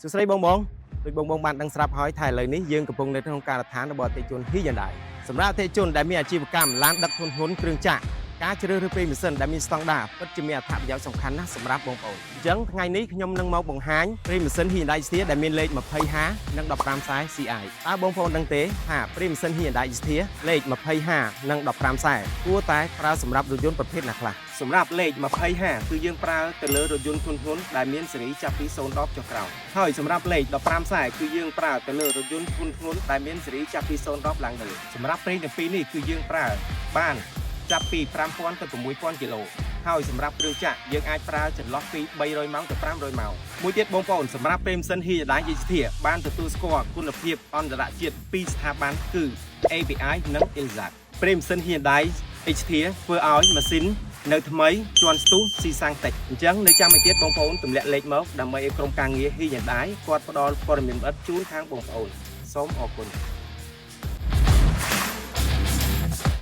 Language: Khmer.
សួស្តីបងបងដូចបងបងបានដឹងស្រាប់ហើយថាឥឡូវនេះយើងកំពុងនៅក្នុងការដ្ឋានរបស់អតិថិជន Hyundai សម្រាប់អតិថិជនដែលមានអាជីវកម្មឡានដឹកធុនធ្ងន់គ្រឿងចក្រការជ្រើសរើសពេលម៉ាស៊ីនដែលមានស្តង់ដារពិតជាមានអត្ថប្រយោជន៍សំខាន់ណាស់សម្រាប់បងប្អូនអញ្ចឹងថ្ងៃនេះខ្ញុំនឹងមកបង្ហាញពេលម៉ាស៊ីន Hyundai Xtia ដែលមានលេខ 20H និង 15 CI តើបងប្អូនដឹងទេថាពេលម៉ាស៊ីន Hyundai Xtia លេខ 20H និង 15 គួរតែប្រើសម្រាប់រថយន្តប្រភេទណាខ្លះសម្រាប់លេខ 20H គឺយើងប្រើទៅលើរថយន្តធុនធ្ងន់ដែលមានស៊េរីចាប់ពី0ដល់ចុះក្រោមហើយសម្រាប់លេខ 15 គឺយើងប្រើទៅលើរថយន្តធុនធ្ងន់ដែលមានស៊េរីចាប់ពី0ដល់ឡើងលើសម្រាប់ប្រេងទាំងពីរនេះគឺយើងប្រើបានចាប់ពី 5000 ទៅ 6000 គីឡូហើយសម្រាប់គ្រឿងចក្រយើងអាចប្រើចន្លោះពី 300 ម៉ោងទៅ 500 ម៉ោងមួយទៀតបងប្អូនសម្រាប់ពេលម៉ាស៊ីន Hyundai Xtia បានទទួលស្គាល់គុណភាពអន្តរជាតិពីស្ថាប័នគឺ API និង ILZAT ពេលម៉ាស៊ីន Hyundai Xtia ធ្វើឲ្យម៉ាស៊ីននៅថ្មីជាន់ស្ទុះស៊ីសាំងតិចអញ្ចឹងនៅចាំឲ្យទៀតបងប្អូនទម្លាក់លេខមកដើម្បីឲ្យក្រុមការងារ Hyundai គាត់ផ្ដល់ព័ត៌មានលម្អិតជូនខាងបងប្អូនសូមអរគុណ